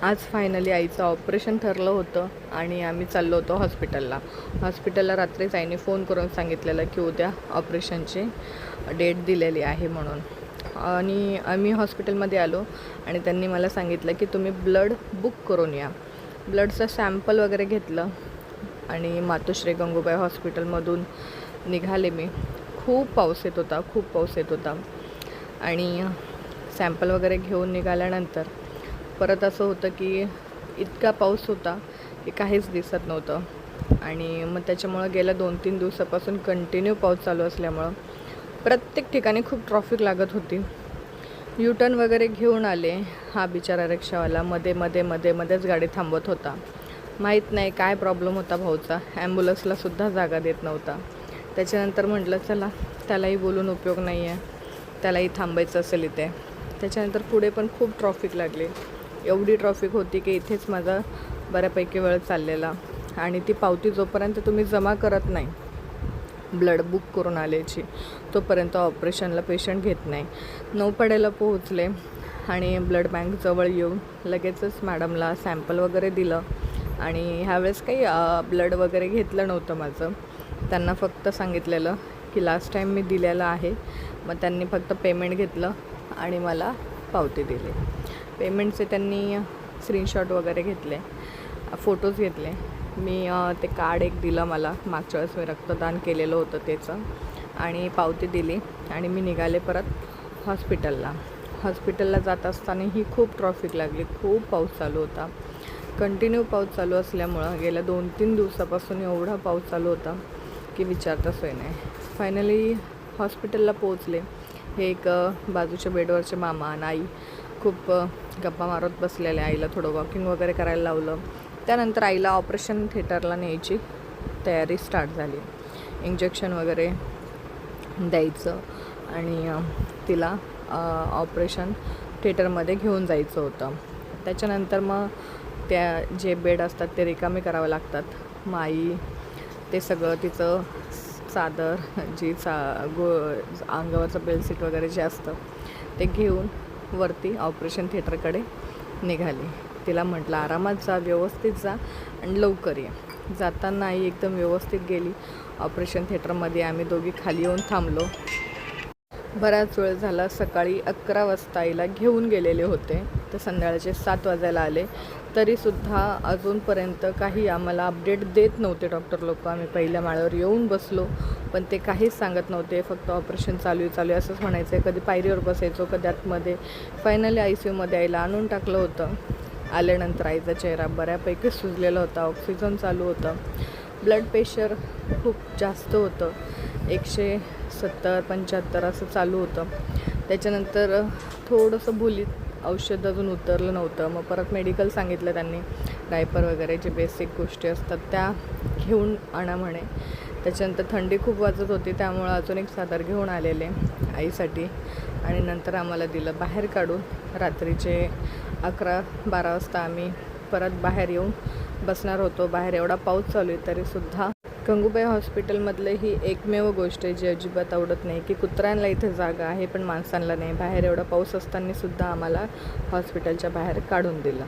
आज फायनली आईचं ऑपरेशन ठरलं होतं आणि आम्ही चाललो होतो हॉस्पिटलला रात्रीच आईने फोन करून सांगितलेलं की उद्या ऑपरेशनची डेट दिलेली आहे म्हणून. आणि आम्ही हॉस्पिटलमध्ये आलो आणि त्यांनी मला सांगितलं की तुम्ही ब्लड बुक करून या. ब्लडचं सॅम्पल वगैरे घेतलं आणि मातोश्री गंगूबाई हॉस्पिटलमधून निघाले मी. खूप पाऊस येत होता आणि सॅम्पल वगैरे घेऊन निघाल्यानंतर परत असं होतं की इतका पाऊस होता की काहीच दिसत नव्हतं. आणि मग त्याच्यामुळं गेल्या 2-3 दिवसापासून कंटिन्यू पाऊस चालू असल्यामुळं प्रत्येक ठिकाणी खूप ट्रॉफिक लागत होती. U-टर्न वगैरे घेऊन आले. हा बिचारा रिक्षावाला मध्येच गाडी थांबवत होता. माहीत नाही काय प्रॉब्लेम होता भाऊचा. ॲम्ब्युलन्सलासुद्धा जागा देत नव्हता. त्याच्यानंतर म्हटलं चला त्यालाही बोलून उपयोग नाही आहे, त्यालाही थांबायचं असेल इथे. त्याच्यानंतर पुढे पण खूप ट्रॉफिक लागली. एवढी ट्रॉफिक होती की इथेच माझा बऱ्यापैकी वेळ चाललेला. आणि ती पावती जोपर्यंत तुम्ही जमा करत नाही ब्लड बुक करून आल्याची, तोपर्यंत ऑपरेशनला पेशंट घेत नाही. 9 पोहोचले आणि ब्लड बँक जवळ येऊन लगेचच मॅडमला सॅम्पल वगैरे दिलं. आणि ह्यावेळेस काही ब्लड वगैरे घेतलं नव्हतं माझं. त्यांना फक्त सांगितलेलं की लास्ट टाईम मी दिलेलं आहे. मग त्यांनी फक्त पेमेंट घेतलं आणि मला पावती दिली. पेमेंटचे त्यांनी स्क्रीनशॉट वगैरे घेतले, फोटोज घेतले. मी ते कार्ड एक दिलं मला, मागच्या वेळेस मी रक्तदान केलेलं होतं त्याचं, आणि पावती दिली आणि मी निघाले परत हॉस्पिटलला जात असतानाही खूप ट्रॉफिक लागली. खूप पाऊस चालू होता. कंटिन्यू पाऊस चालू असल्यामुळं गेल्या 2-3 दिवसापासून एवढा पाऊस चालू होता की विचारता सोय नाही. फायनली हॉस्पिटलला पोहोचले. हे एक बाजूच्या बेडवरचे मामा आणि आई खूप गप्पा मारत बसलेले. आईला थोडं वॉकिंग वगैरे करायला लावलं. त्यानंतर आईला ऑपरेशन थिएटरला न्यायची तयारी स्टार्ट झाली. इंजेक्शन वगैरे द्यायचं आणि तिला ऑपरेशन थिएटरमध्ये घेऊन जायचं होतं. त्याच्यानंतर मग त्या जे बेड असतात ते रिकामे करावे लागतात. मग आई ते सगळं तिचं चादर जी अंगावरचं बेडशीट वगैरे जे असतं ते घेऊन वरती ऑपरेशन थिएटरकडे निघाली. तिला म्हटलं आरामात जा, व्यवस्थित जा आणि लवकर ये. जाताना आई एकदम व्यवस्थित गेली. ऑपरेशन थिएटरमध्ये आम्ही दोघी खाली येऊन थांबलो. बराच वेळ झाला. सकाळी 11 वाजता आईला घेऊन गेलेले होते, तर संध्याकाळचे 7 वाजायला आले. तरीसुद्धा अजूनपर्यंत काही आम्हाला अपडेट देत नव्हते डॉक्टर लोक. आम्ही पहिल्या माळ्यावर येऊन बसलो पण ते काहीच सांगत नव्हते. फक्त ऑपरेशन चालू आहे असंच म्हणायचं. कधी पायरीवर बसायचो, कधी आतमध्ये. फायनली ICUमध्ये आईला आणून टाकलं होतं. आल्यानंतर आईचा चेहरा बऱ्यापैकी सुजलेला होता. ऑक्सिजन चालू होतं. ब्लड प्रेशर खूप जास्त होतं, 170-75 असं चालू होतं. त्याच्यानंतर थोडंसं भुलीत औषध अजून उतरलं नव्हतं. मग परत मेडिकल सांगितलं त्यांनी, डायपर वगैरे जे बेसिक गोष्टी असतात त्या घेऊन आणा म्हणे. त्याच्यानंतर थंडी खूप वाजत होती, त्यामुळं अजून एक चादर घेऊन आलेले आईसाठी. आणि नंतर आम्हाला दिलं बाहेर काढून. रात्रीचे 11-12 वाजता आम्ही परत बाहेर येऊन बसणार होतो. बाहेर एवढा पाऊस चालू आहे तरीसुद्धा. गंगूबाई हॉस्पिटलमधलं ही एकमेव गोष्ट आहे जी अजिबात आवडत नाही की कुत्र्यांना इथे जागा आहे पण माणसांना नाही. बाहेर एवढा पाऊस असतानासुद्धा आम्हाला हॉस्पिटलच्या बाहेर काढून दिलं.